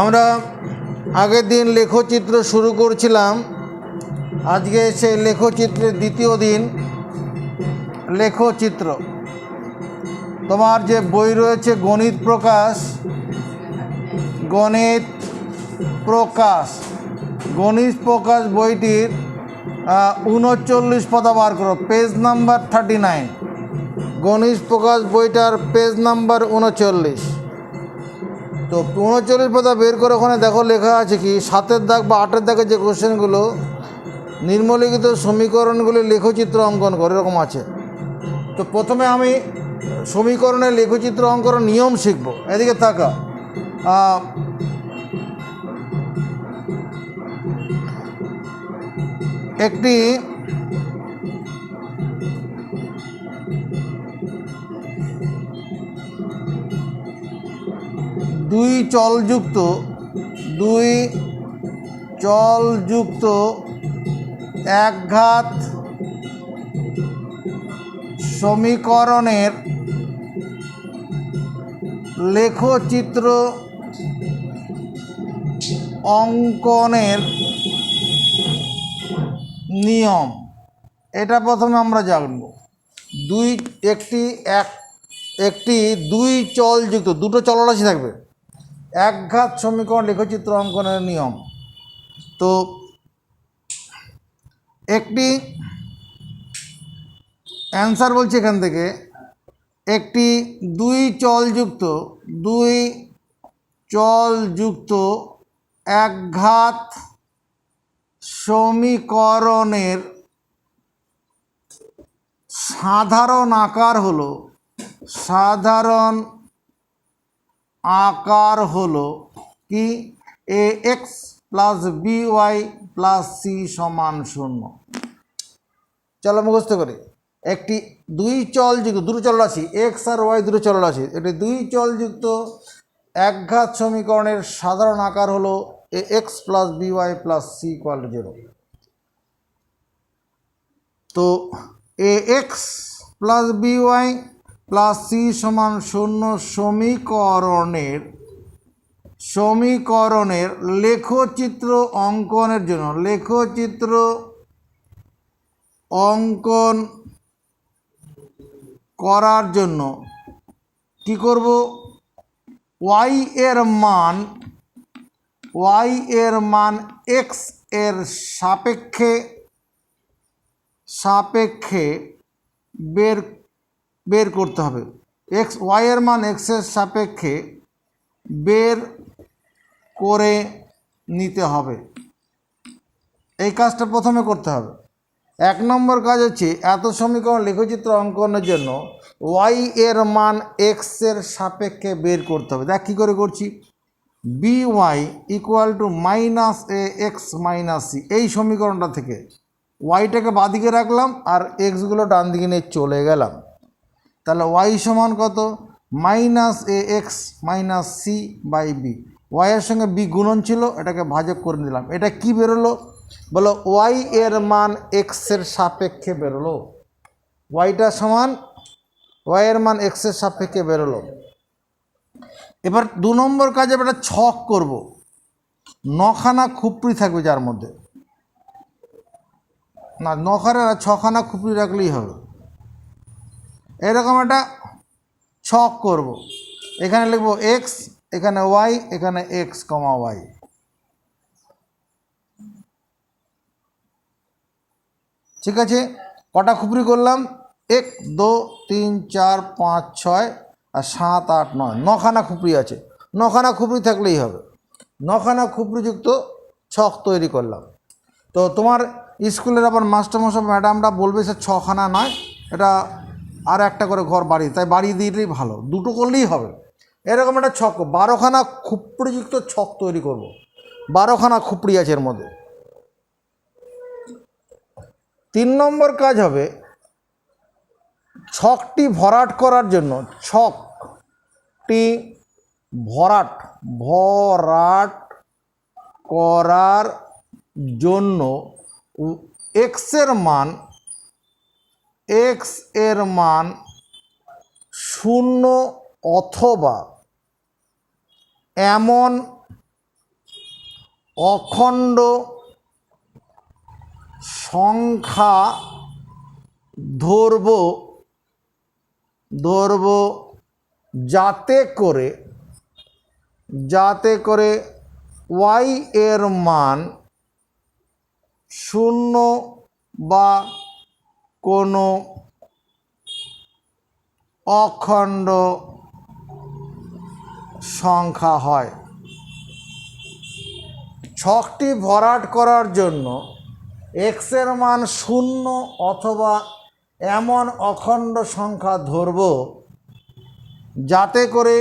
আমরা আগের দিন লেখচিত্র শুরু করছিলাম। আজকে সেই লেখচিত্রের দ্বিতীয় দিন। লেখচিত্র তোমার যে বই রয়েছে গণিত প্রকাশ, গণিত প্রকাশ বইটির 39 পাতা বার করো, পেজ নাম্বার 39। গণিত প্রকাশ বইটার পেজ নাম্বার 39। তো 39 পাতা বের করে ওখানে দেখো লেখা আছে কি 7-এর দাগ বা 8-এর দাগে যে কোশ্চেনগুলো, নিম্নলিখিত সমীকরণগুলি লেখচিত্র অঙ্কন করে, এরকম আছে। তো প্রথমে আমি সমীকরণের লেখচিত্র অঙ্কনের নিয়ম শিখব। এদিকে থাকা একটি দুই চলযুক্ত একঘাত সমীকরণের লেখচিত্র অঙ্কনের নিয়ম, এটা প্রথমে আমরা জানব। একটি দুই চলযুক্ত, দুটো চলরাশি থাকবে, একঘাত সমীকরণ লেখচিত্র অঙ্কনের নিয়ম। তো একটি অ্যান্সার বলছি এখান থেকে, একটি দুই চলযুক্ত একঘাত সমীকরণের সাধারণ আকার হলো কি ax plus by plus c সমান 0। চলো মুখস্থ করি। একটি দুই চলযুক্ত, দুটো চলরাশি x আর y, দুটো চলরাশি, একটি দুই চলযুক্ত একঘাত সমীকরণের সাধারণ আকার হলো ax plus by plus c = 0। তো ax plus by plus c সমান 0 সমীকরণের লেখচিত্র অঙ্কনের জন্য, লেখচিত্র অঙ্কন করার জন্য কি করব, y এর মান x এর সাপেক্ষে বের করতে হবে। y এর মান x এর সাপেক্ষে বের করে নিতে হবে। এই কাজটা প্রথমে করতে হবে। 1 নম্বর কাজ হচ্ছে এত সমীকরণ লেখচিত্র অঙ্কনের জন্য y এর মান x এর সাপেক্ষে বের করতে হবে। দেখ কী করে করছি। by = -ax - c, এই সমীকরণটা থেকে ওয়াইটাকে বাঁদিকে রাখলাম আর এক্সগুলো ডান দিকে নিয়ে চলে গেলাম। তাহলে y সমান কত, -ax - c/b। y এর সঙ্গে b গুণন ছিল, এটাকে ভাজক করে দিলাম। এটা কি বেরোলো বলো, y এর মান x এর সাপেক্ষে বেরোলো। ওয়াইটা সমান y এর মান x এর সাপেক্ষে বেরোলো। এবার 2 নম্বর কাজে একটা ছক করব। 9খানা খুপড়ি থাকবে, যার মধ্যে না 6খানা খুপড়ি রাখলেই হবে। এরকম একটা ছক করব। এখানে লিখব x, এখানে y, এখানে x, y। ঠিক আছে, কটা খুপড়ি করলাম, 1 2 3 4 5 6 আর 7 8 9, 9খানা খুপড়ি আছে। 9খানা খুপড়ি থাকলেই হবে। 9খানা খুপড়িযুক্ত ছক তৈরি করলাম। তো তোমার স্কুলের আবার মাস্টারমশাই ম্যাডামরা বলবে সে 6খানা নয়, এটা আর একটা করে ঘর বাড়ি, তাই বাড়িয়ে দিলেই ভালো, দুটো করলেই হবে। এরকম একটা ছক 12খানা খুপড়িযুক্ত ছক তৈরি করব। 12খানা খুপড়ি আছে এর মধ্যে। 3 নম্বর কাজ হবে ছকটি ভরাট করার জন্য, ছকটি ভরাট করার জন্য x এর মান 0 অথবা এমন অখণ্ড সংখ্যা ধরব যাতে করে y এর মান শূন্য বা কোনো অখণ্ড সংখ্যা হয়। ছকটি ভরাট করার জন্য x এর মান শূন্য অথবা এমন অখণ্ড সংখ্যা ধরব যাতে করে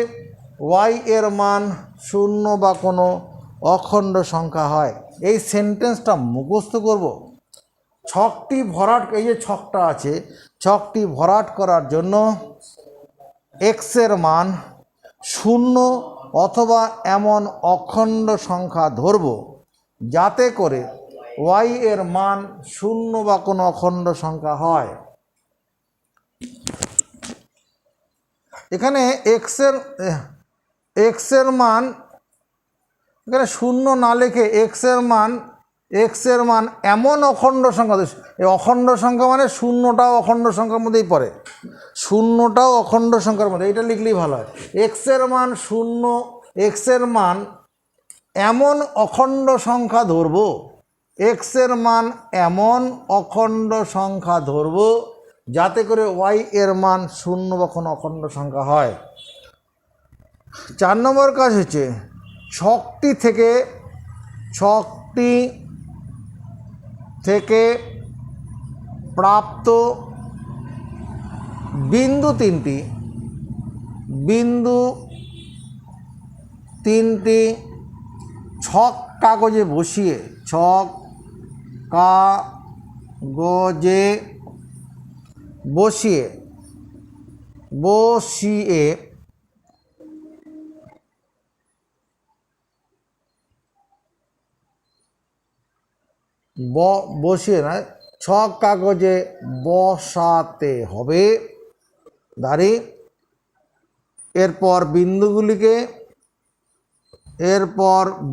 y এর মান শূন্য বা কোনো অখণ্ড সংখ্যা হয়। এই সেন্টেন্সটা মুখস্থ করব। ছকটি ভরাট, এই যে ছকটা আছে, ছকটি ভরাট করার জন্য x এর মান শূন্য অথবা এমন অখণ্ড সংখ্যা ধরব যাতে করে y এর মান শূন্য বা কোনো অখণ্ড সংখ্যা হয়। এখানে x এর মান এখানে শূন্য না লিখে x এর মান এমন অখণ্ড সংখ্যা, এই অখণ্ড সংখ্যা মানে শূন্যটাও অখণ্ড সংখ্যার মধ্যেই পড়ে, শূন্যটাও অখণ্ড সংখ্যার মধ্যে, এটা লিখলেই ভালো হয়। x এর মান শূন্য, x এর মান এমন অখণ্ড সংখ্যা ধরব, x এর মান এমন অখণ্ড সংখ্যা ধরব যাতে করে y এর মান শূন্য বা কোনো অখণ্ড সংখ্যা হয়। 4 নম্বর কাজ হচ্ছে ছকটি থেকে প্রাপ্ত বিন্দু তিনটি ছক কাগজে বসিয়ে না, ছক কাগজে বসাতে হবে দাঁড়ি। এরপর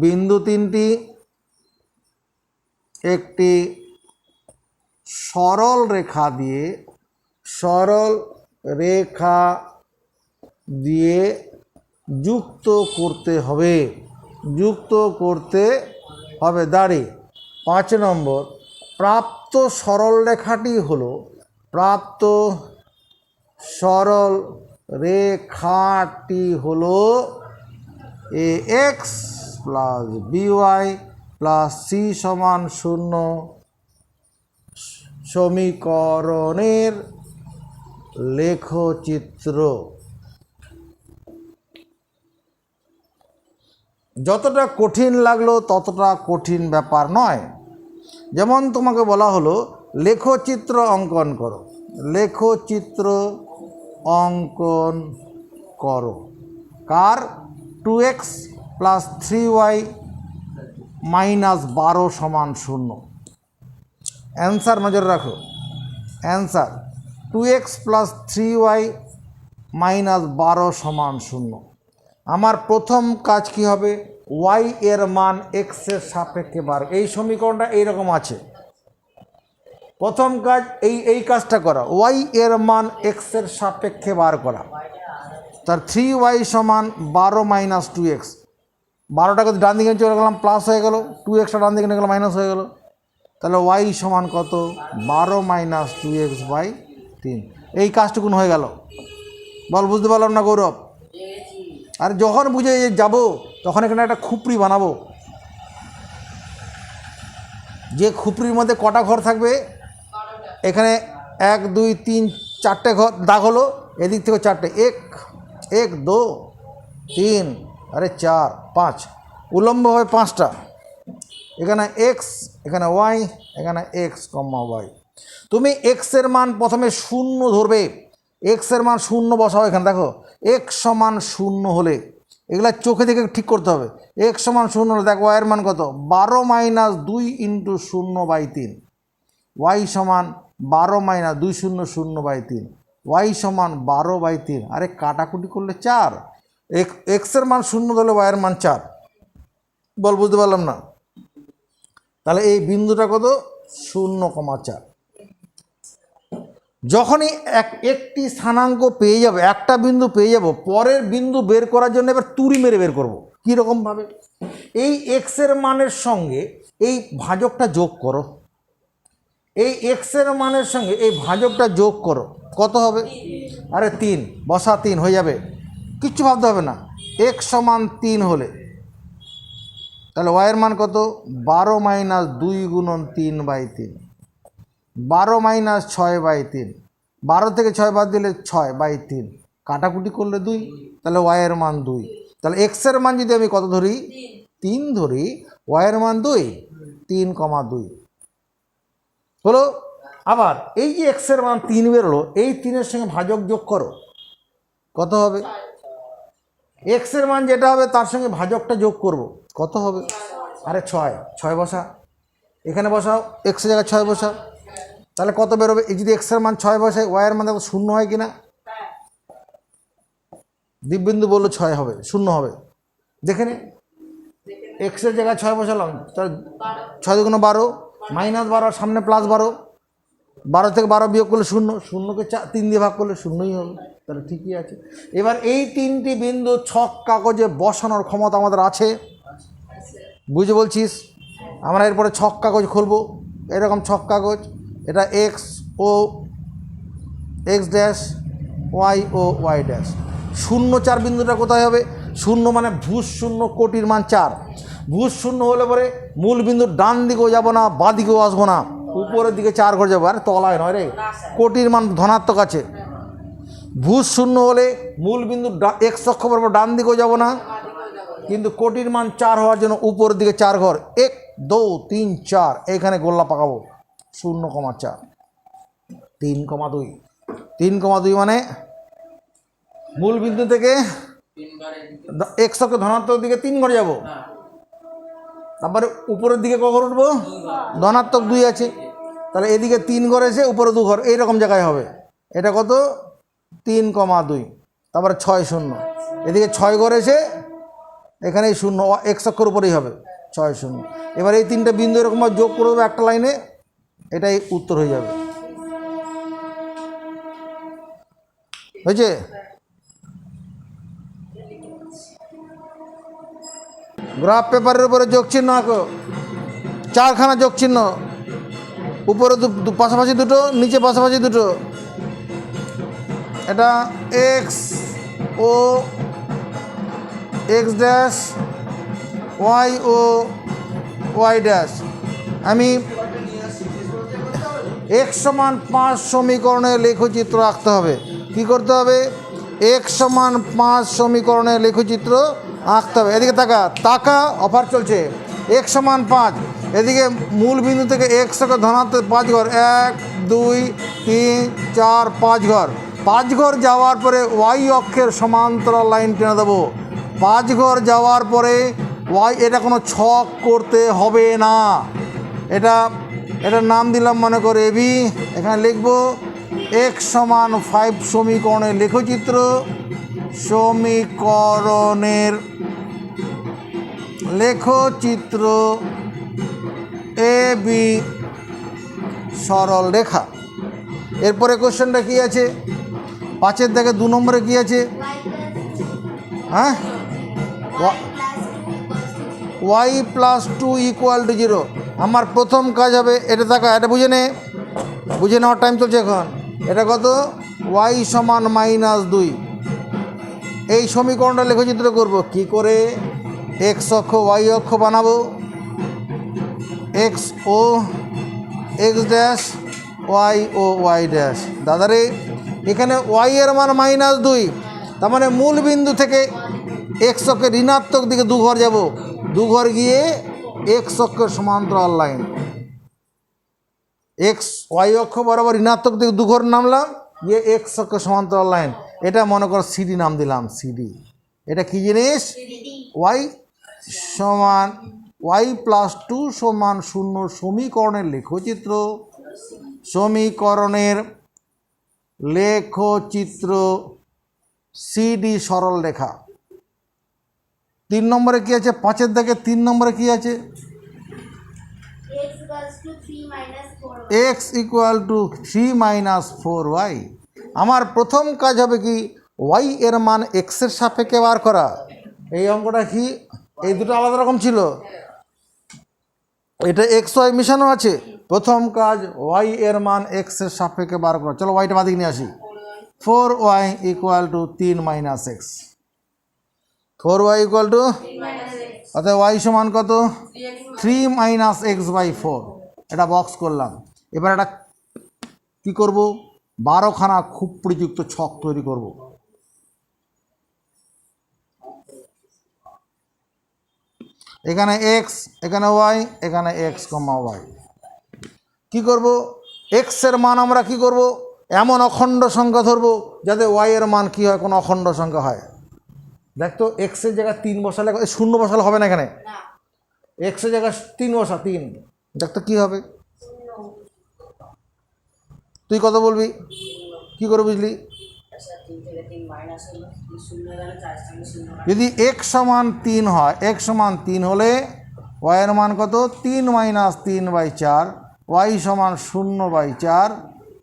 বিন্দু তিনটি একটি সরল রেখা দিয়ে যুক্ত করতে হবে দাঁড়ি। 5 নম্বর, প্রাপ্ত সরল রেখাটি হলো ax plus by plus c সমান 0 সমীকরণের লেখচিত্র। যতটা কঠিন লাগলো ততটা কঠিন ব্যাপার নয়। যেমন তোমাকে বলা হলো লেখচিত্র অঙ্কন করো কার 2x প্লাস 3y মাইনাস 12 সমান 0। অ্যান্সার নজর রাখো, answer 2x plus 3y minus 12 সমান 0। আমার প্রথম কাজ কি হবে, y এর মান x এর সাপেক্ষে বার। এই সমীকরণটা এইরকম আছে, প্রথম কাজ এই কাজটা করা, y এর মান x এর সাপেক্ষে বার করা। তার 3y সমান 12 মাইনাস 2x, 12টাকে ডান দিকে চলে গেলাম প্লাস হয়ে গেল, 2xটা ডান দিকে নিয়ে গেলাম মাইনাস হয়ে গেল। তাহলে y সমান কত, 12 মাইনাস 2x বাই 3। এই কাজটুকুন হয়ে গেল। বল বুঝতে পারলাম না গৌরব? আর যখন বুঝে যাব তখন এখানে একটা খুপড়ি বানাবো, যে খুপড়ির মধ্যে কটা ঘর থাকবে, এখানে 1 2 3 4টে ঘর দাগ হলো, এদিক থেকে 4টে, 1 2 3 আরে 4 5, উলম্বভাবে 5টা, এখানে x এখানে y এখানে x, y। তুমি x এর মান প্রথমে 0 ধরবে, x এর মান 0 বসাও। এখানে দেখো x সমান 0 হলে, এগুলা চোখে দেখে ঠিক করতে হবে। x সমান 0 হলে দেখো y এর মান কত, 12 মাইনাস 2 ইন্টু 0 বাই 3, y সমান 12 মাইনাস 2 0 0 বাই 3, y সমান 12 বাই 3। আরে কাটাকুটি করলে 4, এক্সের মান 0 হলে ওয়াইয়ের মান 4। বল বুঝতে পারলাম না? তাহলে এই বিন্দুটা কত? 0,4। যখনই একটি স্থানাঙ্ক পেয়ে যাব, একটা বিন্দু পেয়ে যাব, পরের বিন্দু বের করার জন্য এবার তুড়ি মেরে বের করব। কীরকমভাবে? এই এক্সের মানের সঙ্গে এই ভাজকটা যোগ করো, এই এক্সের মানের সঙ্গে এই ভাজকটা যোগ করো, কত হবে? আরে 3 বসা, 3 হয়ে যাবে, কিচ্ছু ভাবতে হবে না। এক্স সমান 3 হলে তাহলে ওয়াইয়ের মান কত? 12 মাইনাস 2 গুণন 3/3, 12 মাইনাস 6/3, 12 থেকে 6 বাদ দিলে 6/3, কাটাকুটি করলে 2, তাহলে ওয়াইয়ের মান 2। তাহলে এক্সের মান যদি আমি কত ধরি? 3 ধরি, ওয়াইয়ের মান 2, 3,2 হলো। আবার এই যে এক্সের মান 3 বেরোলো, এই 3-এর সঙ্গে ভাজক যোগ করো, কত হবে? এক্সের মান যেটা হবে তার সঙ্গে ভাজকটা যোগ করব, কত হবে? আরে 6 বসা, এখানে বসাও, এক্সের জায়গায় 6 বসাও, তাহলে কত বেরোবে? এই যদি এক্সের মান 6 বসায়, ওয়াইয়ের মান দেখো 0 হয় কিনা? দিব্যেন্দু বললো 6 হবে, 0 হবে, দেখে নে। এক্সের জায়গায় 6 বসালাম, তাহলে 6 দুগুণ 12, মাইনাস 12, সামনে প্লাস 12, 12 থেকে 12 বিয়োগ করলে 0, 0কে 3 দিয়ে ভাগ করলে 0ই হবে, তাহলে ঠিকই আছে। এবার এই 3টি বিন্দু ছক কাগজে বসানোর ক্ষমতা আমাদের আছে, বুঝে বলছিস? আমরা এরপরে ছক কাগজ খুলব, এরকম ছক কাগজ, এটা এক্স ও এক্স ড্যাশ, ওয়াই ও ওয়াই ড্যাশ। 0,4 বিন্দুটা কোথায় হবে? 0 মানে ভূষ 0, কোটির মান 4। ভূষ 0 হলে পরে মূল বিন্দুর ডান দিকেও যাব না, বাঁ দিকেও আসবো না, উপরের দিকে 4 ঘর যাবো। আরে তলায় নয় রে, কোটির মান ধনাত্মক আছে। ভূষ 0 হলে মূল বিন্দু এক্স অক্ষ বরাবর ডান দিকেও যাব না, কিন্তু কোটির মান 4 হওয়ার জন্য উপরের দিকে 4 ঘর, 1 2 3 4, এইখানে গোল্লা পাকাবো, 0,4, 3,2। 3,2 মানে মূল বিন্দু থেকে এক্স অক্ষ ধনাত্মক দিকে 3 ঘর যাব, তারপরে উপরের দিকে ক ঘর উঠবো? ধনাত্মক 2 আছে, তাহলে এদিকে 3 ঘর এসে উপরে 2 ঘর, এইরকম জায়গায় হবে। এটা কত? 3,2, তারপরে 6 0, এদিকে 6 ঘর এসে এখানে 0, এক্স অক্ষর উপরেই হবে, 6 0। এবার এই 3টে বিন্দু এরকমভাবে যোগ করে দেবো একটা লাইনে, এটাই উত্তর হয়ে যাবে। হয়েছে? গ্রাফ পেপারের উপরে যোগ চিহ্ন আঁকো, 4খানা যোগ চিহ্ন, উপরে পাশাপাশি দুটো, নিচে পাশাপাশি দুটো। এটা এক্স ও এক্স ড্যাশ, ওয়াই ও ওয়াই ড্যাশ। আমি এক্স সমান 5 সমীকরণের লেখচিত্র আঁকতে হবে। কি করতে হবে? এক্স সমান 5 সমীকরণের লেখচিত্র আঁকতে হবে। এদিকে তাকা, তাকা, অফার চলছে। এক্স সমান 5, এদিকে মূল বিন্দু থেকে এক্স অক্ষ ধনাত্মক 5 ঘর, 1 2 3 4 5 ঘর। 5 ঘর যাওয়ার পরে ওয়াই অক্ষের সমান্তরাল লাইন টেনে দেবো। 5 ঘর যাওয়ার পরে ওয়াই, এটা কোনো ছক করতে হবে না, এটার নাম দিলাম মনে করে এবি। এখানে লিখব এক্স সমান 5 সমীকরণের লেখচিত্র, সমীকরণের লেখচিত্র এ বি সরল রেখা। এরপরে কোশ্চেনটা কি আছে? 5-এর দেখে 2 নম্বরে কি আছে? হ্যাঁ, ওয়াই প্লাস 2 = 0। আমার প্রথম কাজ হবে, এটা দেখা, এটা বুঝে নেওয়ার টাইম চলছে এখন। এটা কত? ওয়াই সমান -2। এই সমীকরণটা লেখচিত্র করব কি করে? এক্স অক্ষ ওয়াই অক্ষ বানাবো, এক্স ও এক্স ড্যাশ, ওয়াই ও ওয়াই ড্যাশ। দাদারে, এখানে ওয়াই এর মান -2, তার মানে মূল বিন্দু থেকে এক্স অক্ষের ঋণাত্মক দিকে 2 ঘর যাব, 2 ঘর গিয়ে এক্স অক্ষের সমান্তরাল লাইন, এক্স ওয়াই অক্ষ বরাবর ঋণাত্মক দিকে 2 ঘর নামলাম, গিয়ে এক্স অক্ষের সমান্তরাল লাইন। এটা মনে করো সিডি নাম দিলাম, সিডি। এটা কি জিনিস? ওয়াই সমান ওয়াই প্লাস 2 সমান 0 সমীকরণের লেখচিত্র, সমীকরণের লেখচিত্র সিডি সরল রেখা। 3 নম্বরে কী আছে? 5-এর দাগে 3 নম্বরে কী আছে? x equal to 3 minus 4y। আমার প্রথম কাজ হবে কি, y এর মান x এর সাপেক্ষে বার করা। এই অঙ্কটা কি, এই দুটো আলাদা রকম ছিল, এটা এক্স ওয়াই মিশানো আছে। প্রথম কাজ y এর মান x এর সাপেক্ষে বার করা। চলো ওয়াইটা বাদিকে নিয়ে আসি। 4y equal to 3 minus x. 4y equal to, অর্থাৎ y সমান কত? 3 মাইনাস এক্স বাই 4। এটা বক্স করলাম। এবার এটা কী করব? 12খানা খুব প্রযুক্ত ছক তৈরি করব। এখানে এক্স, এখানে ওয়াই, এখানে এক্স কমা ওয়াই। কী করব? এক্সের মান আমরা কি করব? এমন অখণ্ড সংখ্যা ধরব যাতে ওয়াই এর মান কী হয়, কোনো অখণ্ড সংখ্যা হয়। দেখ তো, এক্সের জায়গায় 3 বসালে, শূন্য বসালে হবে না, এখানে এক্সের জায়গায় 3 বসা, 3। দেখ তো কী হবে। তুই কত বলবি? কি করে বুঝলি? যদি এক্স সমান 3 হয়, এক্স সমান 3 হলে ওয়াইয়ের মান কত? 3 মাইনাস 3/4। ওয়াই সমান 0/4,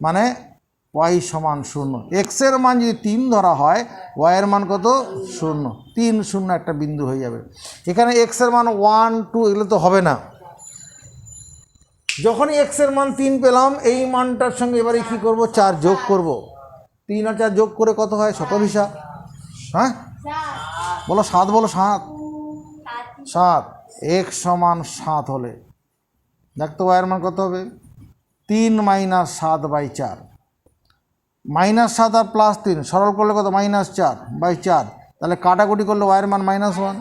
মানে ওয়াই সমান 0। এক্সের মান যদি 3 ধরা হয়, ওয়াইয়ের মান কত? 0। 3 0 একটা বিন্দু হয়ে যাবে। এখানে এক্সের মান 1 2 এগুলো তো হবে না। যখনই এক্সের মান 3 পেলাম, এই মানটার সঙ্গে এবারে কী করব? 4 যোগ করব। 3 আর 4 যোগ করে কত হয়? শতভিসা। হ্যাঁ বলো 7, বলো 7। 7। এক্স সমান 7 হলে দেখতো ওয়াইয়ের মান কত হবে? 3 মাইনাস 7/4। -7 আর +3 সরল করলে কত? -4/4। তাহলে কাটাকুটি করলে ওয়াইয়ের মান -1।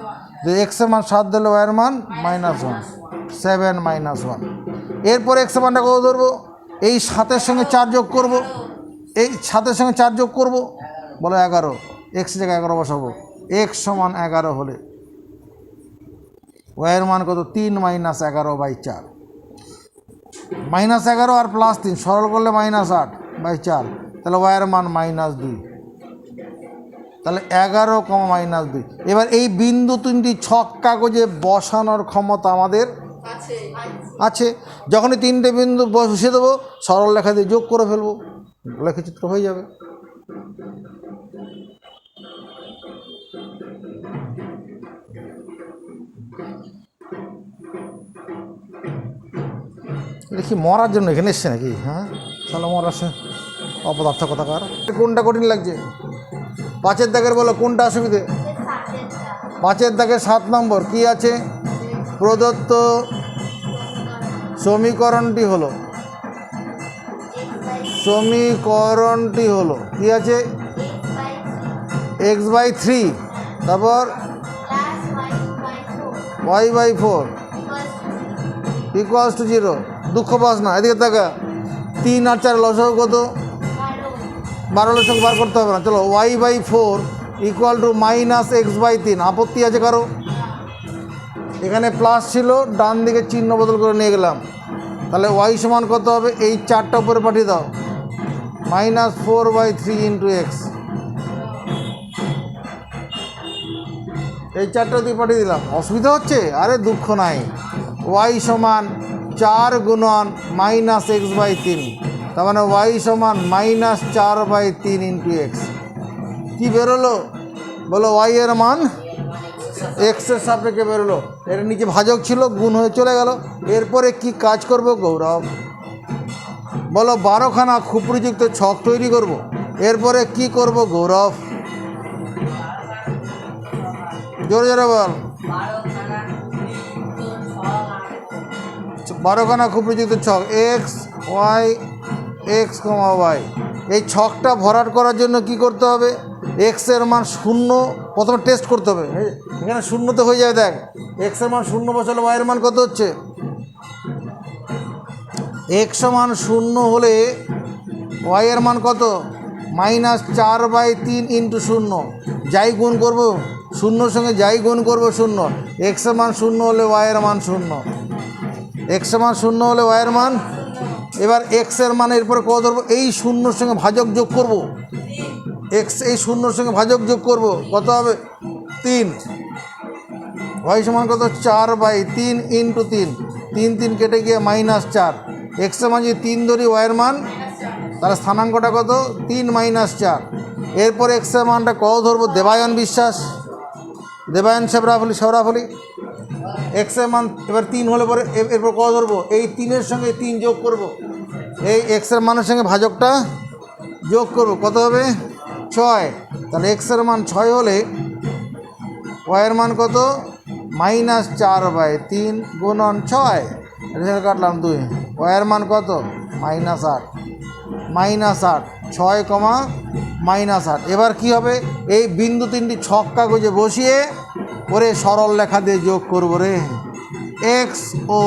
যদি এক্সের মান 7 দিলে ওয়াইয়ের মান -1, 7 - 1। এরপর এক্সের মানটা কত ধরবো? এই 7-এর সঙ্গে 4 যোগ করব। এই 7-এর সঙ্গে 4 যোগ করব, বলো 11। এক্সের জায়গায় 11 বসাবো। এক্স সমান 11 হলে ওয়াইয়ের মান কত? 3 মাইনাস 11/4। -11 আর +3 সরল করলে -8/4। তাহলে ওয়াইয়ের মান -2। তাহলে 11, -2। এবার এই বিন্দু 3টি ছক কাগজে বসানোর ক্ষমতা আমাদের আছে। যখনই 3টে বিন্দু বসিয়ে দেবো, সরল রেখা দিয়ে যোগ করে ফেলবো, লেখচিত্র হয়ে যাবে। দেখি মরার জন্য এখানে এসছে নাকি? হ্যাঁ, তাহলে মর আসে অপদার্থ কথাকার। কোনটা কঠিন লাগছে? 5-এর দাগের বলো কোনটা অসুবিধে? 5-এর দাগের 7 নম্বর কি আছে? প্রদত্ত সমীকরণটি হলো কি আছে? x/3, তারপর y/4 = 0। দুঃখ পাস না, এদিকে দেখা। 3 আর 4 লসাগু কত? 12 লসাগু বার করতে হবে না। চলো, y/4 = -x/3। আপত্তি আছে কারো? এখানে প্লাস ছিল, ডান দিকে চিহ্ন বদল করে নিয়ে গেলাম। তাহলে y সমান কত হবে? এই 4টা উপরে পাঠিয়ে দাও, -4/3 × x। এই 4টা দিয়ে পাঠিয়ে দিলাম। অসুবিধা হচ্ছে? আরে দুঃখ নাই। y সমান 4 গুণন -x/3, তার মানে y সমান -4/3 × x। কী বেরোলো? বলো y এর মান এক্সের সাপেক্ষে বেরোলো। এর নিচে ভাজক ছিল, গুণ হয়ে চলে গেল। এরপরে কি কাজ করব গৌরব? বলো 12খানা ক্ষুপ্রযুক্ত ছক তৈরি করব। এরপরে কি করব গৌরব? জোরে জোরে বল। 12খানা ক্ষুপ্রযুক্ত ছক এক্স ওয়াই, এক্স কমা ওয়াই। এই ছকটা ভরাট করার জন্য কি করতে হবে? এক্সের মান 0 প্রথমে টেস্ট করতে হবে। এখানে 0 হয়ে যায়। দেখ, এক্সের মান 0 বসালে ওয়াইয়ের মান কত হচ্ছে? এক্স সমান 0 হলে ওয়াইয়ের মান কত? -4/3 × 0। যাই গুণ করব 0-র সঙ্গে, যাই গুণ করব 0। এক্সের মান 0 হলে ওয়াইয়ের মান 0। এক্সের মান 0 হলে ওয়াইয়ের মান। এবার এক্সের মান এরপরে কত ধরবো? এই 0-র সঙ্গে ভাজক যোগ করব। এক্স এই 0-র সঙ্গে ভাজক যোগ করব, কত হবে? 3। ওয়াই সমান কত 4/3 ইন্টু 3, 3 3 কেটে গিয়ে -4। এক্সের মান যদি 3 ধরি, ওয়াইয়ের মান তাহলে স্থানাঙ্কটা কত 3 - 4। এরপর এক্সের মানটা কত ধরবো? দেবায়ন বিশ্বাস, দেবায়ন শেবরাফলি। এক্সের মান এবার 3 হলে পরে এরপর কত ধরবো? এই 3-এর সঙ্গে 3 যোগ করব, এই এক্সের মানের সঙ্গে ভাজকটা যোগ করব, কত হবে 6। তাহলে এক্সের মান 6 হলে ওয়াইয়ের মান কত -4/3 গুণন 6, রেজাল্ট কাটলাম 2, ওয়াইয়ের মান কত -8, -8, 6, -8। এবার কি হবে? এই বিন্দু 3টি ছক কাগজে বসিয়ে ওরে সরল লেখা দিয়ে যোগ করব রে। এক্স ও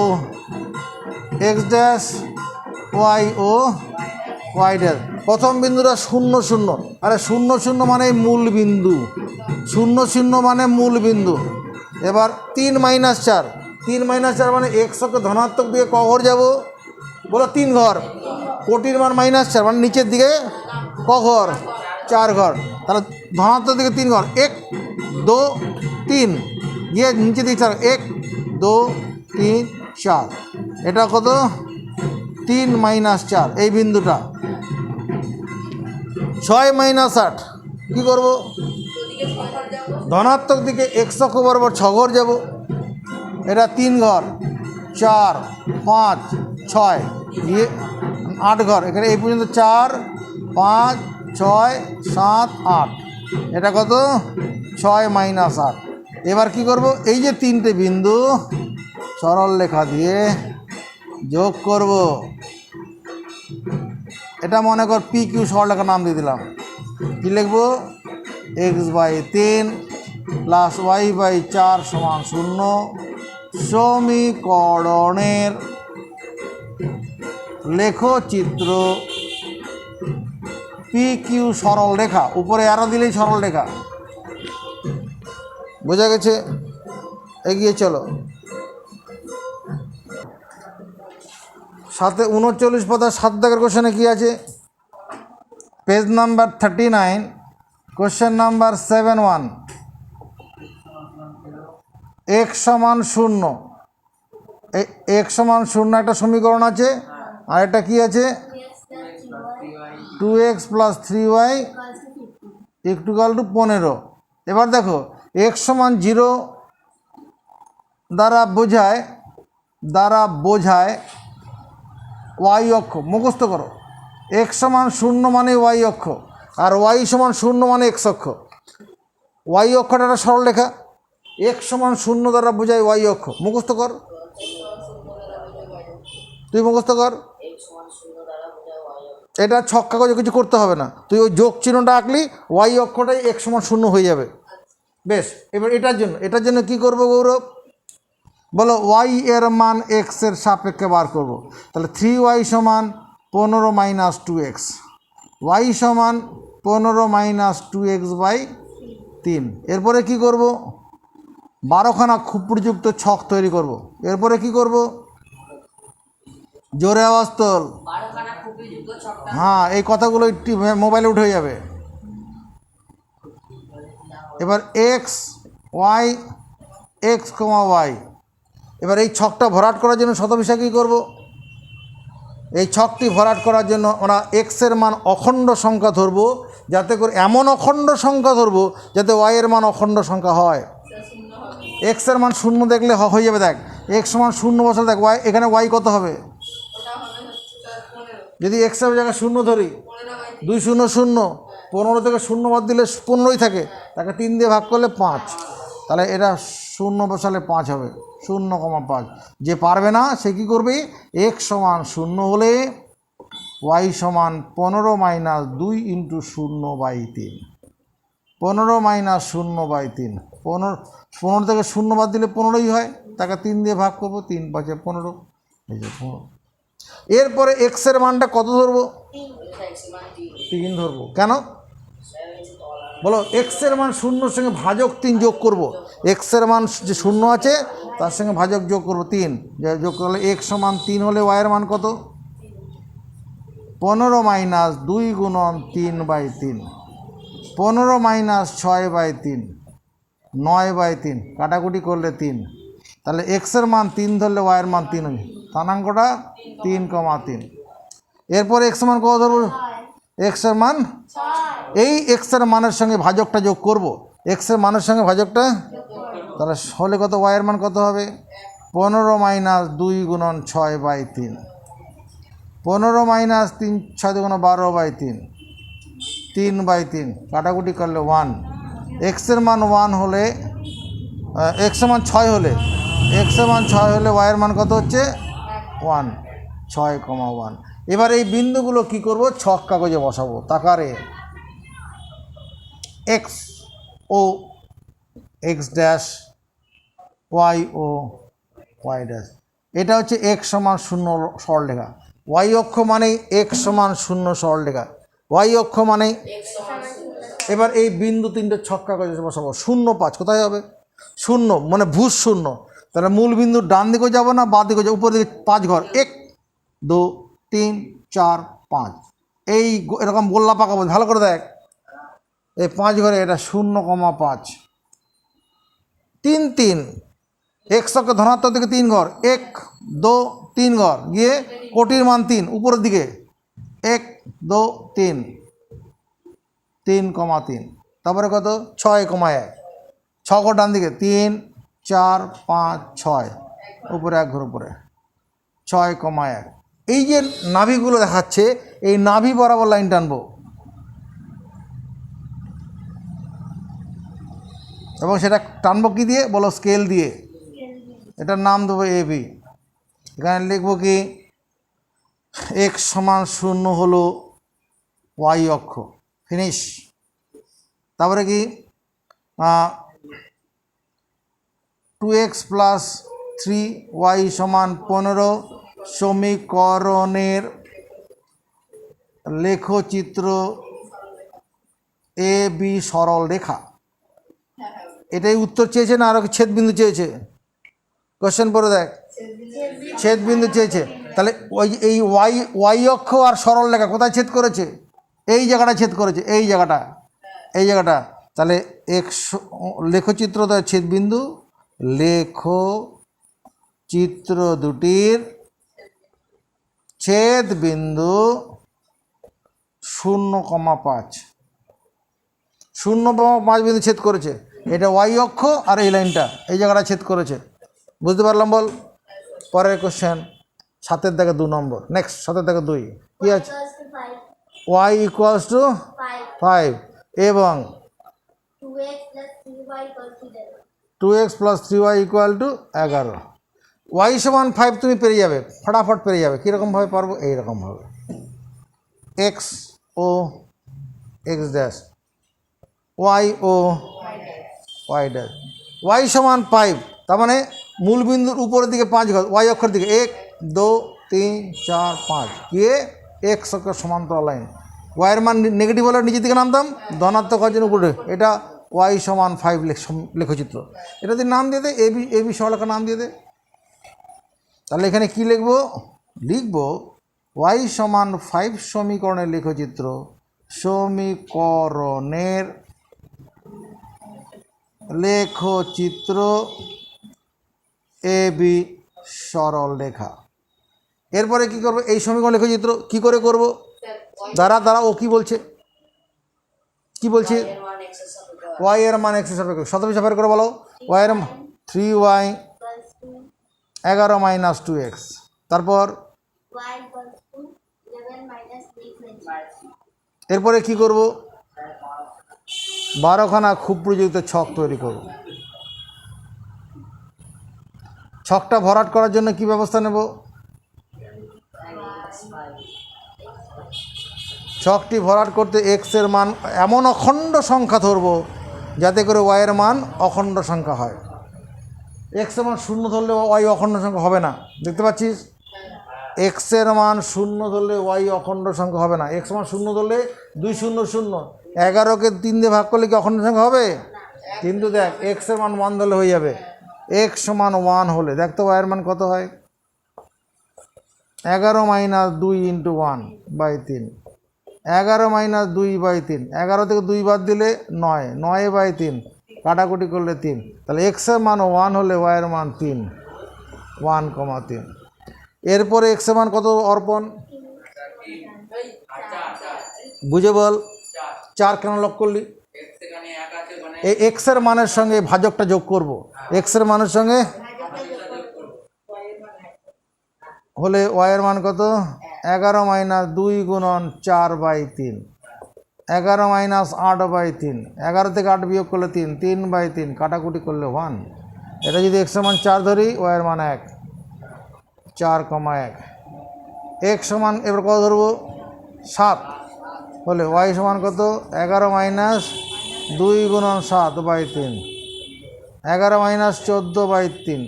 এক্স ড্যাশ, ওয়াই ও ওয়াই ড্যাশ। প্রথম বিন্দুটা 0 0, আরে 0 0 মানে মূল বিন্দু, 0 0 মানে মূল বিন্দু। এবার 3 - 4, 3 - 4 মানে এক্স অক্ষে ধনাত্মক দিকে ক ঘর যাব? বলো 3 ঘর। কোটির মান -4 মানে নিচের দিকে ক ঘর? 4 ঘর। তাহলে ধনাত্মক দিকে 3 ঘর, 1 2 3 গিয়ে নিচের দিকে 4, 1 2 3 4। এটা কত 3 - 4 এই বিন্দুটা। 6 - 8 কী করব? ধনাত্মক দিকে এক্স অক্ষ বরাবর 6 ঘর যাব, এটা 3 ঘর, 4 5 6 গিয়ে 8 ঘর। এখানে এই পর্যন্ত 4 5 6 7 8, এটা কত 6 - 8। এবার কি করব? এই যে 3টে বিন্দু সরল রেখা দিয়ে যোগ করব। এটা মনে কর পি কিউ সরলরেখার নাম দিয়ে দিলাম। কী লিখব? x/3 + y/4 = 0। সমীকরণের লেখচিত্র পি কিউ সরল রেখা, উপরে আরও দিলেই সরল রেখা। বোঝা গেছে? এগিয়ে চলো। সাথে 39 পাতা 7 দাগের কোশ্চেনে কী আছে? Page number 39, question number 7-1। x = 0, এই x = 0 একটা সমীকরণ আছে, আর এটা কি আছে? 2x + 3y = 15। এবার দেখো x = 0 দ্বারা বোঝায় y অক্ষ। মুখস্থ করো, x = 0 মানে y অক্ষ, আর y = 0 মানে x অক্ষ। y অক্ষটা একটা সরল রেখা, x = 0 দ্বারা বোঝায় y অক্ষ। মুখস্থ কর, তুই মুখস্থ কর। এটা ছক কাগজে কিছু করতে হবে না, তুই ওই যোগ চিহ্নটা আঁকলি, y অক্ষটাই x = 0 হয়ে যাবে। বেশ, এবার এটার জন্য কি করব গৌরব? বলো y এর মান x এর সাপেক্ষে বার করব। তাহলে 3y = 15 - 2x, y = 15 - 2x/3। এরপরে কি করব? 12খানা খুপড়যুক্ত ছক তৈরি করব। এরপরে কি করব? জোরে আওয়াজ তোল। হ্যাঁ, এই কথাগুলো মোবাইলে উঠে যাবে। এবার x y, x, y। এবার এই ছকটা ভরাট করার জন্য শতবিশা কী করব? এই ছকটি ভরাট করার জন্য আমরা এক্সের মান অখণ্ড সংখ্যা ধরব, যাতে করে এমন অখণ্ড সংখ্যা ধরব যাতে ওয়াইয়ের মান অখণ্ড সংখ্যা হয়। এক্সের মান 0 দেখলে হয়ে যাবে। দেখ x = 0 বসালে দেখ ওয়াই, এখানে ওয়াই কত হবে? যদি এক্সের জায়গায় 0 ধরি, 2 0 0, 15 থেকে 0 বাদ দিলে 15ই থাকে, তাকে 3 দিয়ে ভাগ করলে 5, তাহলে এটা 0 বসালে 5 হবে, 0,5। যে পারবে না সে কী করবে? x = 0 হলে y = 15 - 2 × 0/3, 15 - 0/3। 15 থেকে 0 বাদ দিলে 15ই হয়, তাকে 3 দিয়ে ভাগ করবো, 3 × 5 = 15, এই যে 15। এরপরে এক্সের মানটা কত ধরবো? 3 ধরবো। কেন বলো? এক্সের মান 0-র সঙ্গে ভাজক 3 যোগ করব। এক্সের মান যে 0 আছে তার সঙ্গে ভাজক যোগ করব 3, যোগ করলে x = 3 হলে ওয়াইয়ের মান কত? 15 - 2 × 3/3, 15 - 6/3, 9/3, কাটাকুটি করলে 3, তাহলে এক্সের মান 3 ধরলে ওয়াইয়ের মান 3 হবে, স্থানাঙ্কটা 3,3। এরপর এক্স মান কত ধরবো? এক্সের মান, এই এক্সের মানের সঙ্গে ভাজকটা যোগ করব, এক্সের মানের সঙ্গে ভাজকটা, তাহলে হলে কত, ওয়াইয়ের মান কত হবে? 15 - 2 × 6/3, 15 - 3 6 × 12/3, 3/3, কাটাকুটি করলে 1। এক্সের মান 1 হলে, এক্সের মান 6 হলে, এক্সের মান 6 হলে ওয়াইয়ের মান কত হচ্ছে? 1, 6,1। এবার এই বিন্দুগুলো কি করব? ছক কাগজে বসাবো। তাকারে এক্স ও এক্স ড্যাশ, ওয়াই ও ওয়াই ড্যাশ, এটা হচ্ছে x সমান 0 সরলরেখা। ওয়াই অক্ষ মানেই x সমান 0 সরলরেখা, ওয়াই অক্ষ মানেই। এবার এই বিন্দু তিনটে ছক কাগজে বসাবো। 0, 5 কোথায় হবে? 0 মানে ভূষ 0, তাহলে মূল বিন্দুর ডান দিকেও যাবো না, বাঁ দিকেও যাবো, উপর দিকে 5 ঘর, 1 2 3 4 5, এই এরকম গোল্লা পাকাবো। ভালো করে দেখ, এই 5 ঘরে এটা 0,5, 3 3, এক্স অক্ষ ধনাত্মক দিকে 3 ঘর, 1 2 3 ঘর গিয়ে কোটির মান 3 উপরের দিকে, 1 2 3, 3,3, তারপরে কত? 6,1, 6 ঘর ডান দিকে, 3 4 5 6, উপরে 1 ঘর উপরে, 6,1। এই যে নাভিগুলো দেখাচ্ছে, এই নাভি বরাবর লাইন টানবো এবং সেটা টানবো কি দিয়ে বলো? স্কেল দিয়ে। এটার নাম দেবো এবি। এখানে লিখবো কি? এক্স সমান 0 হলো ওয়াই অক্ষ, ফিনিশ। তারপরে কি? 2x + 3y = 15 সমীকরণের লেখচিত্র এ বি সরল রেখা। এটাই উত্তর চেয়েছে না আরও ছেদ বিন্দু চেয়েছে? কোশ্চেন পড়ে দেখ, ছেদ বিন্দু চেয়েছে। তাহলে ওই এই ওয়াই অক্ষ আর সরল রেখা কোথায় ছেদ করেছে? এই জায়গাটা ছেদ করেছে, এই জায়গাটা, এই জায়গাটা। তাহলে লেখচিত্র তো ছেদ বিন্দু, লেখচিত্র দুটির ছেদ বিন্দু 0,5, 0,5 বিন্দু ছেদ করেছে। এটা ওয়াই অক্ষ আর এই লাইনটা এই জায়গাটা ছেদ করেছে। বুঝতে পারলাম বল? পরের কোশ্চেন 7-এর দাগে 2 নম্বর। নেক্সট 7-এর দাগে 2 কি আছে? y = 5 এবং 2x + 3y = 11। y সমান 5 তুমি পেরে যাবে, ফটাফট পেরে যাবে। কীরকমভাবে পারবো? এইরকমভাবে, x ও x ড্যাশ, y ও y ড্যাশ, y সমান 5, তার মানে মূল বিন্দুর উপরের দিকে 5 ঘর, y অক্ষের দিকে 1 2 3 4 5 গিয়ে x অক্ষের সমান্তরাল লাইন। ওয়াইয়ের মান নেগেটিভ হলে নিচের দিকে নামতাম, ধনাত্মক হওয়ার জন্য উপরে। এটা y সমান 5 লেখচিত্র। এটা যদি নাম দিয়ে দে, এবি সরলরেখা নাম দিয়ে দে। তাহলে এখানে কি লিখবো? লিখবো y সমান 5 সমীকরণের লেখচিত্র, সমীকরণের লেখচিত্র এ বি সরল রেখা। এরপরে কি করব? এই সমীকরণ লেখচিত্র কি করে করব? দ্বারা ও কি বলছে? কি বলছে? ওয়াই এর মান এক্স সাপেক্ষে। শতবিশ করে বলো। ওয়াই এর 3y 11 - 2x, তারপর এরপরে কি করব? 12খানা খুব প্রযুক্ত ছক তৈরি করব। ছকটা ভরাট করার জন্য কি ব্যবস্থা নেব? ছকটি ভরাট করতে এক্স এর মান এমন অখণ্ড সংখ্যা ধরব যাতে করে ওয়াইয়ের মান অখণ্ড সংখ্যা হয়। এক্স এর মান 0 ধরলে ওয়াই অখণ্ড সংখ্যা হবে না, দেখতে পাচ্ছিস? এক্স এর মান 0 ধরলে ওয়াই অখণ্ড সংখ্যা হবে না। এক্স মান 0 ধরলে 2 0 0, 11কে 3 দিয়ে ভাগ করলে কি অখণ্ড সংখ্যা হবে? কিন্তু দেখ, এক্স এর মান 1 ধরলে হয়ে যাবে। এক্স সমান 1 হলে দেখ তো ওয়াইয়ের মান কত হয়? 11 - 2 × 1/3, 11 - 2/3, 11 থেকে 2 বাদ দিলে 9, 9/3, কাটাকুটি করলে 3, তাহলে এক্সের মান 1 হলে ওয়াইয়ের মান 3, 1,3। এরপরে এক্সের মান কত অর্পণ? বুঝে বল। 4 কেন লক করলি? এই এক্সের মানের সঙ্গে ভাজকটা যোগ করব, এক্সের মানের সঙ্গে হলে ওয়াইয়ের মান কত? 11 - 2 গুণন 4/3, 11 - 8/3, 11 থেকে 8 বিয়োগ করলে 3, 3/3, কাটাকুটি করলে 1। এটা যদি এক্সের মান 4 ধরি, ওয়াইয়ের মান 1, 4,1। এক্স সমান এবার কত ধরবো? 7 হলে ওয়াই সমান কত? 11 - 2 গুণন 7/3, 11 - 14/3,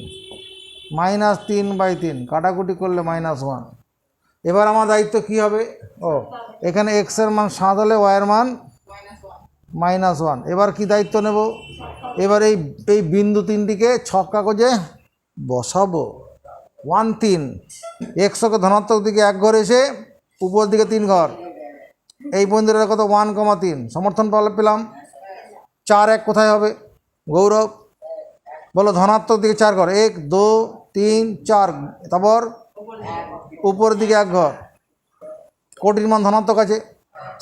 -3/3, কাটাকুটি করলে -1। এবার আমার দায়িত্ব কি হবে? এখানে এক্সের মান 7 হলে ওয়াইয়ের মান -1। এবার কি দায়িত্ব নেব? এবার এই বিন্দু 3টিকে ছক কাগজে বসাবো। 1 3, এক্সকে ধনাত্মক দিকে 1 ঘর এসে উপর দিকে 3 ঘর, এই বিন্দুটা কত? 1,3। সমর্থন পেলাম। 4 1 কোথায় হবে? গৌরব বলো। ধনাত্মক দিকে 4 ঘর, 1 2 3 4, তারপর উপর দিকে 1 ঘর, কোটির মান ধনাত্মক আছে।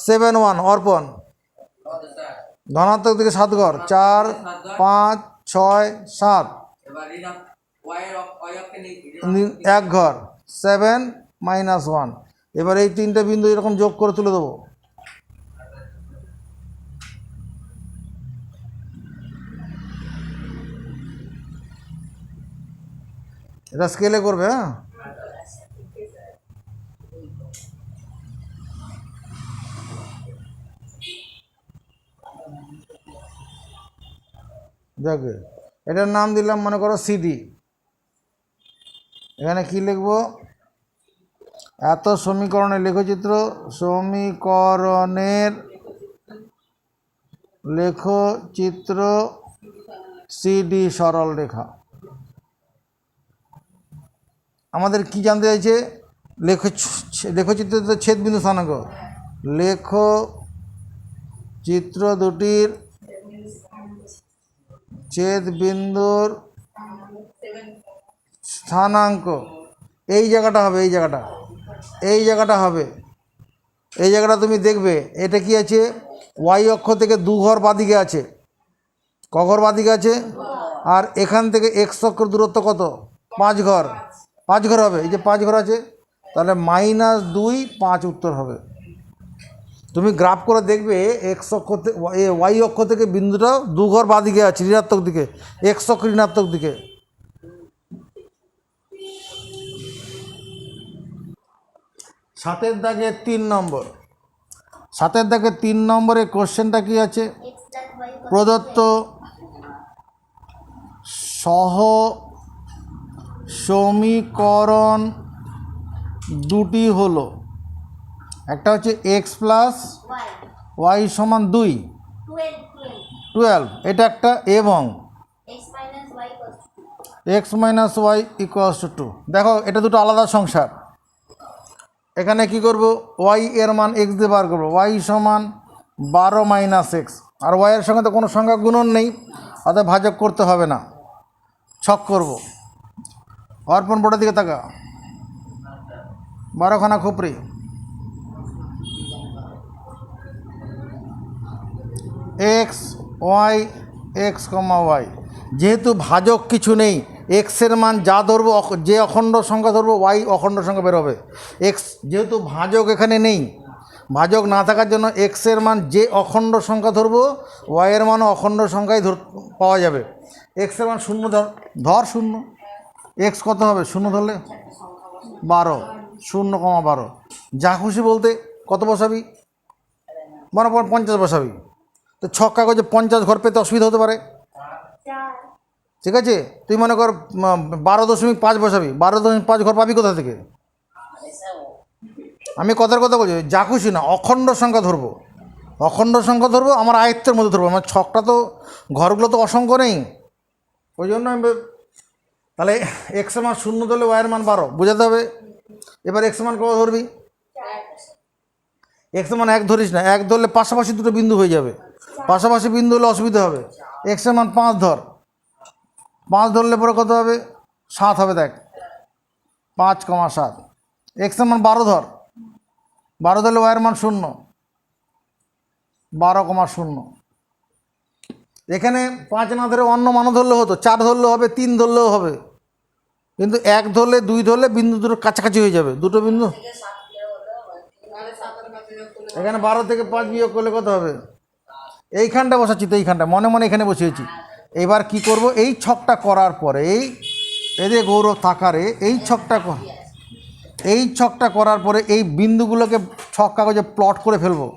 7 1 অর্পণ, ধনাত্মক দিকে 7 ঘর, 4 5 6 7, 1 ঘর, 7 - 1। এবার এই 3টে বিন্দু এরকম যোগ করে তুলে দেবো। এটা স্কেলে করবে। হ্যাঁ, দেখবে এটার নাম দিলাম মনে করো সিডি। এখানে কি লিখবো? এত সমীকরণের লেখচিত্র, সমীকরণের লেখচিত্র সিডি সরল রেখা। আমাদের কি জানতে চাইছে? লেখচিত্রের ছেদবিন্দু স্থানাঙ্ক। লেখচিত্র দুটির ছেদবিন্দুর স্থানাঙ্ক এই জায়গাটা হবে, এই জায়গাটা হবে। এই জায়গাটা তুমি দেখবে এটা কি আছে? ওয়াই অক্ষ থেকে 2 ঘর বাদিকে আছে। ক ঘর বাদিকে আছে? আর এখান থেকে এক্স অক্ষের দূরত্ব কত? 5 ঘর। 5 ঘর হবে। এই যে 5 ঘর আছে, তাহলে -2 5 উত্তর হবে। তুমি গ্রাফ করে দেখবে এক্স অক্ষ ওয়াই অক্ষ থেকে বিন্দুটা 2 ঘর বাদিকে আছে, ঋণাত্মক দিকে, এক্স অক্ষ ঋণাত্মক দিকে। 7 দাগের 3 নম্বর। 7 দাগের 3 নম্বরে কোশ্চেনটা কি আছে? প্রদত্ত সহ সমীকরণ দুটি হলো, একটা হচ্ছে এক্স প্লাস ওয়াই সমান 2 12, এটা একটা, এবং x minus y equals to 2। দেখো এটা দুটো আলাদা সংসার। এখানে কি করব? ওয়াই এর মান এক্স দিয়ে বার করবো। ওয়াই সমান 12 - এক্স, আর ওয়াইয়ের সঙ্গে তো কোনো সংখ্যা গুণন নেই, অর্থাৎ ভাজক করতে হবে না, ছক করব। অর্পণ বোর্ডের দিকে তাকা, 12খানা খুপড়ি। এক্স ওয়াই, এক্স কমা ওয়াই, যেহেতু ভাজক কিছু নেই, এক্সের মান যা ধরবো, যে অখণ্ড সংখ্যা ধরবো ওয়াই অখণ্ড সংখ্যা বেরোবে। এক্স যেহেতু ভাজক এখানে নেই, ভাজক না থাকার জন্য এক্সের মান যে অখণ্ড সংখ্যা ধরবো ওয়াইয়ের মানও অখণ্ড সংখ্যাই পাওয়া যাবে। এক্সের মান 0 ধর 0, এক্স কত হবে? 0 ধরলে 12, 0,12। যা খুশি বলতে কত বসাবি? মনে কর 50 বসাবি, তো ছক কাগজে 50 ঘর পেতে অসুবিধা হতে পারে, ঠিক আছে? তুই মনে কর 12.5 বসাবি, 12.5 ঘর পাবি কোথা থেকে? আমি কথার কথা বলছি, যা খুশি না, অখণ্ড সংখ্যা ধরবো, অখণ্ড সংখ্যা ধরবো, আমার আয়ত্তের মধ্যে ধরবো। আমার ছকটা তো, ঘরগুলো তো অসংখ্য নেই, ওই জন্য আমি। তাহলে এক্সের মান 0 ধরলে ওয়াইয়ের মান 12 বোঝাতে হবে। এবার এক্সের মান কত ধরবি? এক্সের মান 1 ধরিস না, 1 ধরলে পাশাপাশি দুটো বিন্দু হয়ে যাবে। পাশাপাশি বিন্দু হলে অসুবিধা হবে। এক্সের মান 5 ধর, 5 ধরলে পরে কত হবে? 7 হবে। দেখ 5,7। এক্সের মান 12 ধর, 12 ধরলে ওয়াইয়ের মান 0, 12,0। এখানে 5 না ধরে অন্য মানও ধরলে হতো, 4 ধরলেও হবে, 3 ধরলেও হবে, কিন্তু 1 ধরলে 2 ধরলে বিন্দু দুটো কাছাকাছি হয়ে যাবে, দুটো বিন্দু। এখানে 12 থেকে 5 বিয়োগ করলে কত হবে? এইখানটা বসাচ্ছি তো, এইখানটা মনে মনে এখানে বসিয়েছি। এবার কি করব? এই ছকটা করার পরে এদের গৌরব থাকারে এই ছকটা করার পরে এই বিন্দুগুলোকে ছক কাগজে প্লট করে ফেলবো।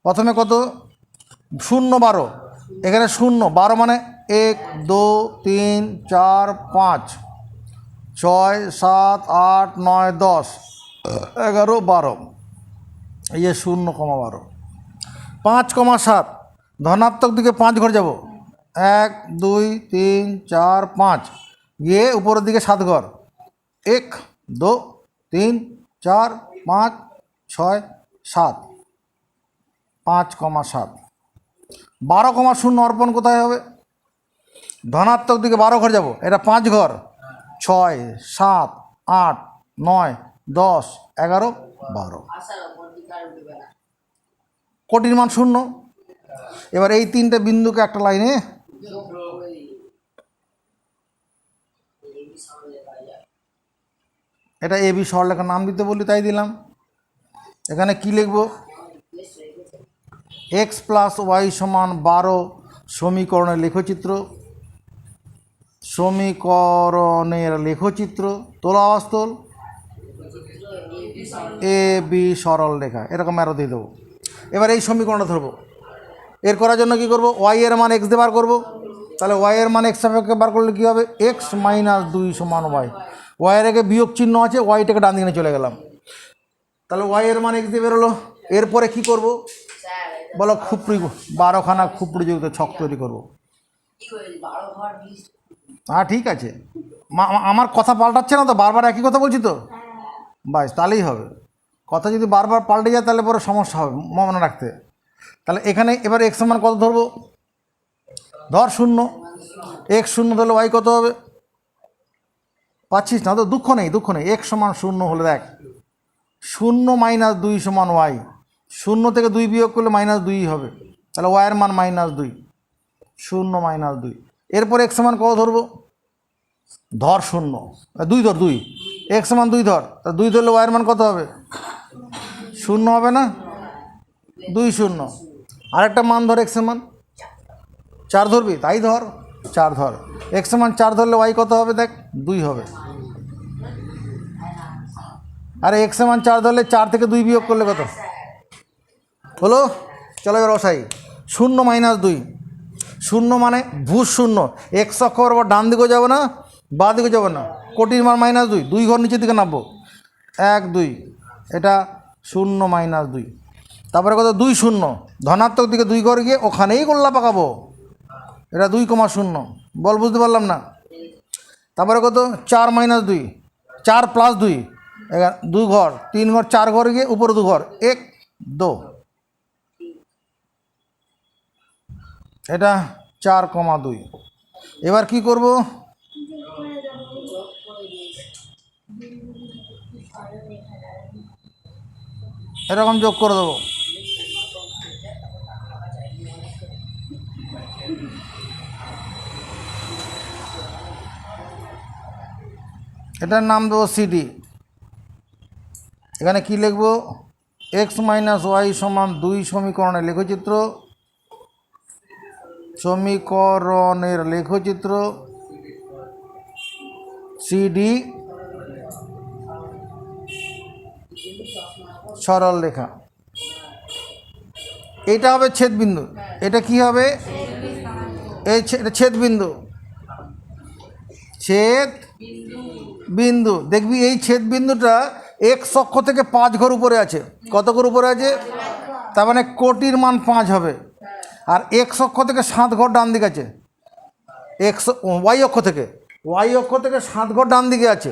প্রথমে কত? 0, 12। এখানে 0, 12 মানে 1, 2, 3, 4, 5, 6, 7, 8, 9, 10, 11, 12। এই যে 0,12। 5,7 ধনাত্মক দিকে 5 ঘর যাব। 1, 2, 3, 4, 5 গিয়ে উপরের দিকে 7 ঘর। 1, 2, 3, 4, 5, 6, 7, 5,7। 12,0 অর্পণ কোথায় হবে? ধনাত্মক দিকে 12 ঘর যাব, এটা 5 ঘর। 6, 7, 8, 9, 10, 11, 12। কোটির মান 0। এবার এই 3টে বিন্দুকে একটা লাইনে এটা এ বি সরলরেখার নাম দিতে বলি, তাই দিলাম। এখানে কি লিখব? x + y = 12 সমীকরণের লেখচিত্র। সমীকরণের লেখচিত্র তোলা অবস্থল এ বি সরল রেখা, এরকম অ্যারো দিয়ে দেবো। এবার এই সমীকরণটা ধরবো। এর করার জন্য কি করব? y এর মান x দিয়ে বার করবো। তাহলে y এর মান x সাপেক্ষে বার করলে কী হবে? x - 2 = y। y এর আগে বিয়োগ চিহ্ন আছে, ওয়াইটাকে ডান দিকে চলে গেলাম। তাহলে y এর মান x দিয়ে বেরোলো। এরপরে কি করব বলো? খুপড়ি, 12খানা খুপড়িযুক্ত ছক তৈরি করব। হ্যাঁ ঠিক আছে, আমার কথা পাল্টাচ্ছে না তো, বারবার একই কথা বলছি তো, বাস তাহলেই হবে। কথা যদি বারবার পাল্টে যায় তাহলে পরে সমস্যা হবে মনে রাখতে। তাহলে এখানে এবার x মান কত ধরবো? ধর 0। x 0 ধরলে y কত হবে? পাচ্ছিস না তো? দুঃখ নেই। x = 0 হলে দেখ 0 - 2 = y। 0 থেকে 2 বিয়োগ করলে -2 হবে। তাহলে y এর মান -2। 0 - 2। এরপর x মান কত ধরবো? ধর 0, 2 ধর, 2। x = 2 ধর, 2 ধরলে y এর মান কত হবে? 0 হবে না? 2, 0। আরেকটা মান ধর, x এর মান 4 ধরবি, তাই ধর 4 ধর। x = 4 ধরলে y কত হবে? দেখ 2 হবে। আরে x = 4 ধরলে 4 থেকে 2 বিয়োগ করলে কত হলো? চলো এবার বসাই। 0 - 2, 0 মানে ভূ 0। x অক্ষ বরাবর ডান দিকেও যাবে না, বাঁ দিকে যাবে না। কোটির মান -2, 2 ঘর নিচের দিকে নামবো। 1, 2, এটা 0 - 2। তারপরে কত? 2, 0 ধনাত্মক দিকে 2 ঘর গিয়ে ওখানেই গোল্লা পাকাবো, এটা 2,0। বল বুঝতে পারলাম না? তারপরে কত? 4 - 2, 4 + 2, 2 ঘর, 3 ঘর, 4 ঘর গিয়ে উপরে 2 ঘর, 1, 2, এটা 4,2। এবার কি করব? এরকম যোগ করে দেবো। এটার নাম দেবো সিডি। এখানে কি লিখব? x - y = 2 সমীকরণের লেখচিত্র। সমীকরণের লেখচিত্র সিডি সরল রেখা। এটা হবে ছেদ বিন্দু। এটা কি হবে? এটা ছেদ বিন্দু। ছেদ বিন্দু দেখবি এই ছেদ বিন্দুটা x অক্ষ থেকে 5 ঘর উপরে আছে। কত ঘর উপরে আছে? তার মানে কোটির মান 5 হবে। আর x অক্ষ থেকে 7 ঘর ডান দিকে আছে। y অক্ষ থেকে 7 ঘর ডান দিকে আছে।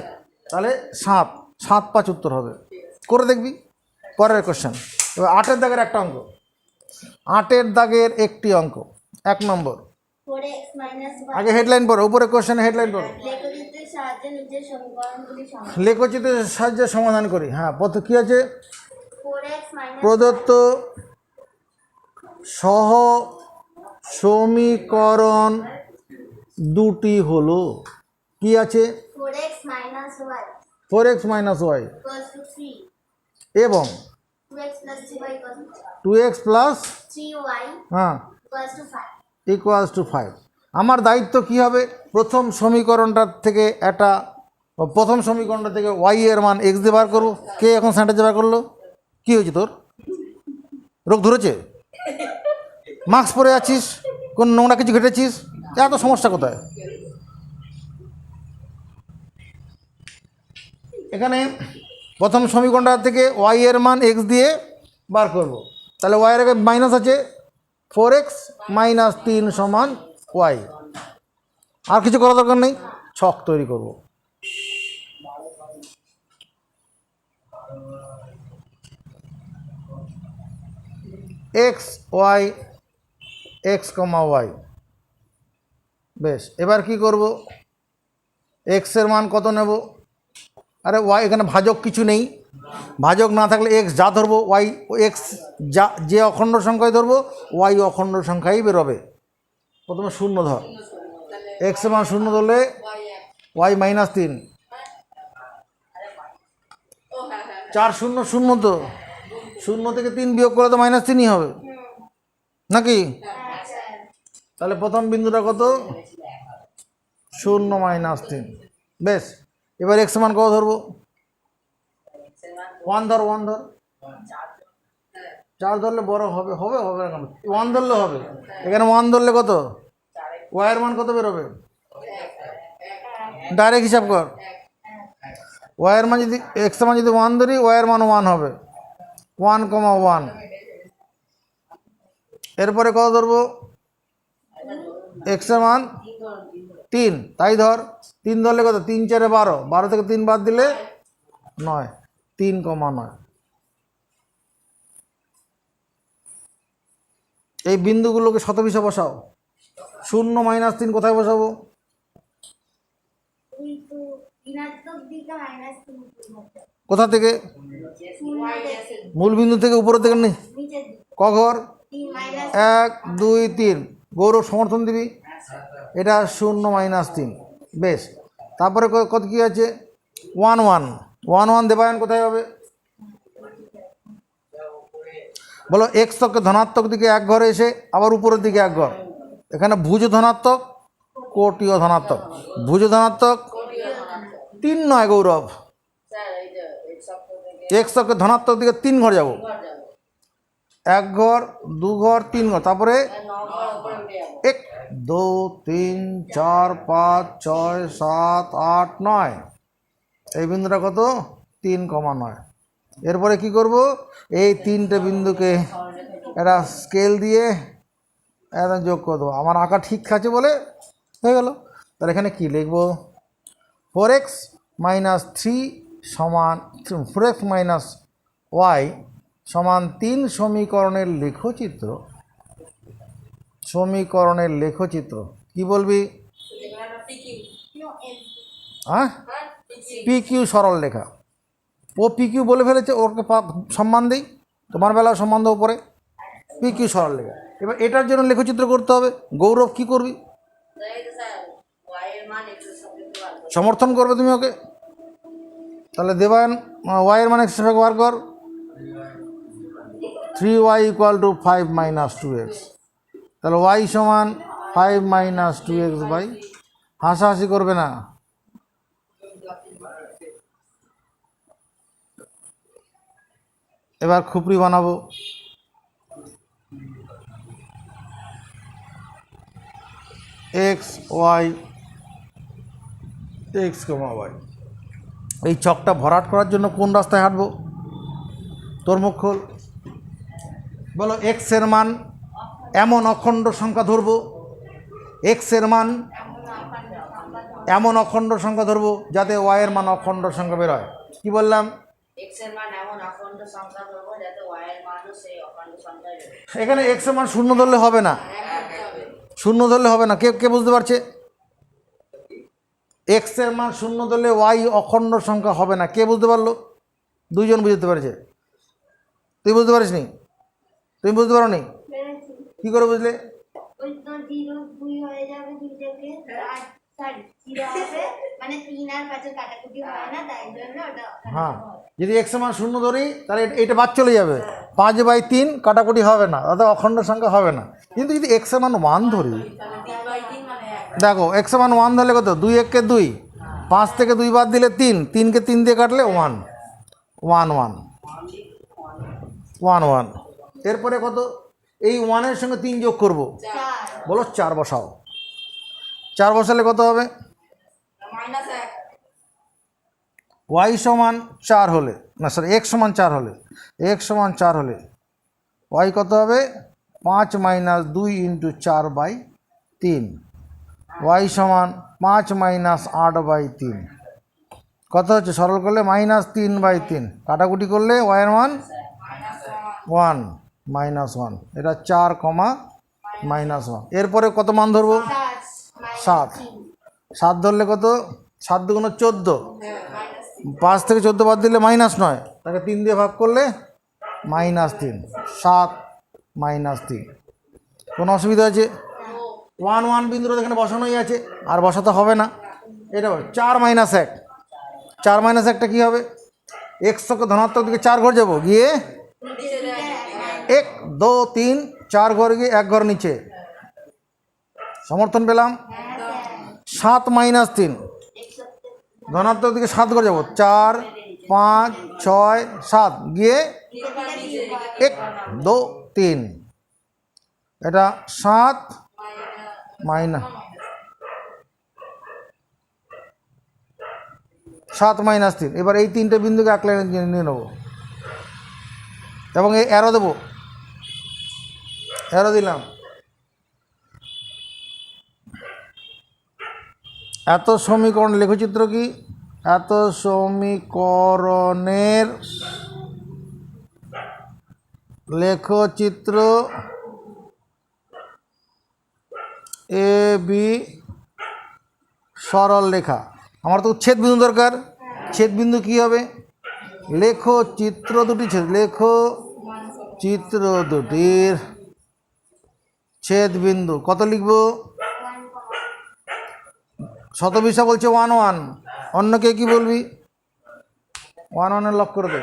তাহলে 7, 7, 5 উত্তর হবে। করে দেখবি। পরের কোশ্চেন। এবার 8-এর দাগের একটা অঙ্ক। 8 দাগের একটি অঙ্ক 1 নম্বর। 4x minus y আগে হেডলাইন পড়ো, উপরে কোশ্চেন হেডলাইন পড়ো। লেখচিত্রের সাহায্যে নিচের সমীকরণগুলি সমাধান। লেখচিত্রের সাহায্যে সমাধান করি। হ্যাঁ, প্রথম কী আছে? 4x minus প্রদত্ত সহ সমীকরণ দুটি হলো, কি আছে? 4x minus y 4x minus y equals to 3, এবং 2x plus 3y equals to 2x plus 3y হ্যাঁ equals to 5. Equals to 5। আমার দায়িত্ব কী হবে? প্রথম সমীকরণটার থেকে প্রথম সমীকরণটা থেকে ওয়াই এর মান এক্স দিয়ে বার করবো। কে এখন স্যান্টাজে বার করলো? কী হয়েছে তোর? রোগ ধরেছে? মাস্ক পরে আছিস? কোন নোংরা কিছু ঘটেছিস? এত সমস্যা কোথায়? এখানে প্রথম সমীকরণটা থেকে ওয়াই এর মান এক্স দিয়ে বার করব। তাহলে ওয়াই এর আগে মাইনাস আছে, 4x মাইনাস 3 সমান ওয়াই। আর কিছু করার দরকার নেই, ছক তৈরি করব। এক্স ওয়াই এক্স কমা ওয়াই। বেশ, এবার কি করব? এক্সের মান কত নেব? আরে ওয়াই, এখানে ভাজক কিছু নেই, ভাজক না থাকলে এক্স যা ধরবো ওয়াই এক্স যা, যে অখণ্ড সংখ্যায় ধরবো ওয়াই অখণ্ড সংখ্যাই বেরোবে। প্রথমে শূন্য ধর, এক্সের মান শূন্য ধরলে ওয়াই মাইনাস 3, 4 0 শূন্য, তো শূন্য থেকে 3 বিয়োগ করলে তো মাইনাস 3ই হবে নাকি? তাহলে প্রথম বিন্দুটা কত? 0 মাইনাস 3। বেশ, এবার এক্স মান কত ধরবো? 1 ধর, 1 ধর। 4 ধরলে বড় হবে, হবে হবে না কেন? 1 ধরলে হবে। এখানে 1 ধরলে কত? ওয়াইয়ের মান কত বেরোবে? ডাইরেক্ট হিসাব কর। ওয়াইয়ের মান যদি, এক্স মান যদি 1 ধরি, ওয়াইয়ের মান 1 হবে, 1 কমা 1। এরপরে কত ধরবো? এক্সের মান 3, তাই ধর। 3 ধরলে কত? 3 4 12, 12 থেকে 3 বাদ দিলে 9, 3 কমা 9। এই বিন্দুগুলোকে শতবিশে বসাও। 0 মাইনাস 3 কোথায় বসাবো? ঋণাত্মক দিকে মাইনাস 3 কোথা থেকে? মূল বিন্দু থেকে, উপরের থেকে নেই? নিচের দিকে ক ঘর? 1 2 3। গৌরব সমর্থন দিবি। এটা 0 মাইনাস 3। বেশ, তারপরে কত কী আছে? 1 1 1 1 দেবায়ন কোথায় হবে? বলো, এক্স তকে ধনাত্মক দিকে এক ঘরে এসে আবার উপরের দিকে এক ঘর। এখানে ভুজ ধনাত্মক, কোটীয় ধনাত্মক। ভুজ ধনাত্মক 3 নয় গৌরব, এক্স তকে ধনাত্মক দিকে 3 ঘর যাব। 1 ঘর, 2 ঘর, 3 ঘর, তারপরে 1 2 3 4 5 6 7 8 9। এই বিন্দুটা কত? 3,9। এরপরে কি করব? এই 3টে বিন্দুকে একটা স্কেল দিয়ে একদম যোগ করে দেবো। আমার আঁকা ঠিক আছে বলে হয়ে গেল। তাহলে এখানে কি লিখব? 4x মাইনাস 3 সমান 4x মাইনাস ওয়াই সমান 3 সমীকরণের লেখচিত্র। সমীকরণের লেখচিত্র কি বলবি? হ্যাঁ, পি কিউ সরল লেখা। ও পি কিউ বলে ফেলেছে, ওকে সম্মান দিই। তোমার বেলাও সম্মান দেবো পরে। পি কিউ সরল লেখা। এবার এটার জন্য লেখচিত্র করতে হবে। গৌরব কি করবি? সমর্থন করবে তুমি ওকে। তাহলে দেবায়ন ওয়াইয়ের মান এক্স বার কর। 3y equal to 5 minus 2x। তাহলে ওয়াই সমান 5 মাইনাস 2x বাই, হাসাহাসি করবে না। এবার খুপড়ি বানাবো। এক্স ওয়াই এক্স কমা ওয়াই। এই চকটা ভরাট করার জন্য কোন রাস্তায় হাঁটবো? তোর মুখ খোল। বলো, এক্সের মান এমন অখণ্ড সংখ্যা ধরবো, এক্সের মান এমন অখণ্ড সংখ্যা ধরবো যাতে ওয়াইয়ের মান অখণ্ড সংখ্যা বেরোয়। কি বললাম? এক্স এর মান এমন অখণ্ড সংখ্যা ধরবো যাতে ওয়াই এর মানও সেই অখণ্ড সংখ্যায় এখানে এক্স এর মান শূন্য ধরলে হবে না, শূন্য ধরলে হবে না। কে কে বুঝতে পারছে? এক্স এর মান শূন্য ধরলে ওয়াই অখণ্ড সংখ্যা হবে না। কে বুঝতে পারলো? দুইজন বুঝতে পেরেছে। তুই বুঝতে পারিস নি? তুমি বুঝতে পারো নি? পেরেছি। কী করে বুঝলে? ওই তো 0 2 হয়ে যাবে 2 থেকে আর সরি 0 হবে মানে 3 আর 5 এর কাটাকুটি হয় না, তাই জন্য ওটা হ্যাঁ, যদি এক্স এর মান শূন্য ধরি তাহলে এটা বাদ চলে যাবে, 5/3 কাটাকুটি হবে না, অর্থাৎ অখণ্ড সংখ্যা হবে না। কিন্তু যদি এক্স এর মান 1 ধরি, দেখো এক্স এর মান 1 ধরলে কত? 2 1 কে 2, 5 থেকে 2 বাদ দিলে 3, 3 কে 3 দিয়ে কাটলে 1 1 1 1 1। এরপরে কত? এই 1 এর সঙ্গে 3 যোগ করব, 4 বলো 4 বসাও। 4 বসালে কত হবে? ওয়াই সমান 4 হলে, না সরি এক্স সমান 4 হলে, এক্স সমান 4 হলে ওয়াই কত হবে? 5 - 2 × 4/3। ওয়াই সমান 5 - 8/3। কত হচ্ছে? সরল করলে -3/3, কাটাকুটি করলে ওয়াই এর মান 1 -1, এটা 4, -1। এরপরে কত মান ধরবো? 7। 7 ধরলে কত? 7 × 14, 5 থেকে 14 বাদ দিলে -9, তাকে 3 দিয়ে ভাগ করলে -3, 7 -3। কোনো অসুবিধা আছে? 1 1 বিন্দুটা এখানে বসানোই আছে, আর বসাতে হবে না। এটা 4 - 1, 4 - 1টা কী হবে? এক্স অক্ষ ধনাত্মক দিকে 4 ঘর যাবো, গিয়ে 1 2 3 4 ঘর গিয়ে 1 ঘর নিচে। সমর্থন পেলাম। 7 - 3 ধনাত্মক দিকে 7 ঘর যাবো, 4 5 6 7 গিয়ে 1 2 3, এটা 7 -3। এবার এই 3টে বিন্দুকে এক লাইনে নিয়ে নেবো এবং এই অ্যারো দেবো, অ্যারো দিলাম। এত সমীকরণ লেখচিত্র কি? এত সমীকরণের লেখচিত্র এ বি সরল রেখা। আমার তো উচ্ছেদ বিন্দু দরকার। ছেদ বিন্দু কী হবে? লেখো চিত্র দুটি ছেদ, লেখো চিত্র দুটির ছেদ বিন্দু। কত লিখবো? শতবিশা বলছে 1 1, অন্য কে কী বলবি? 1 1 লক করে দে।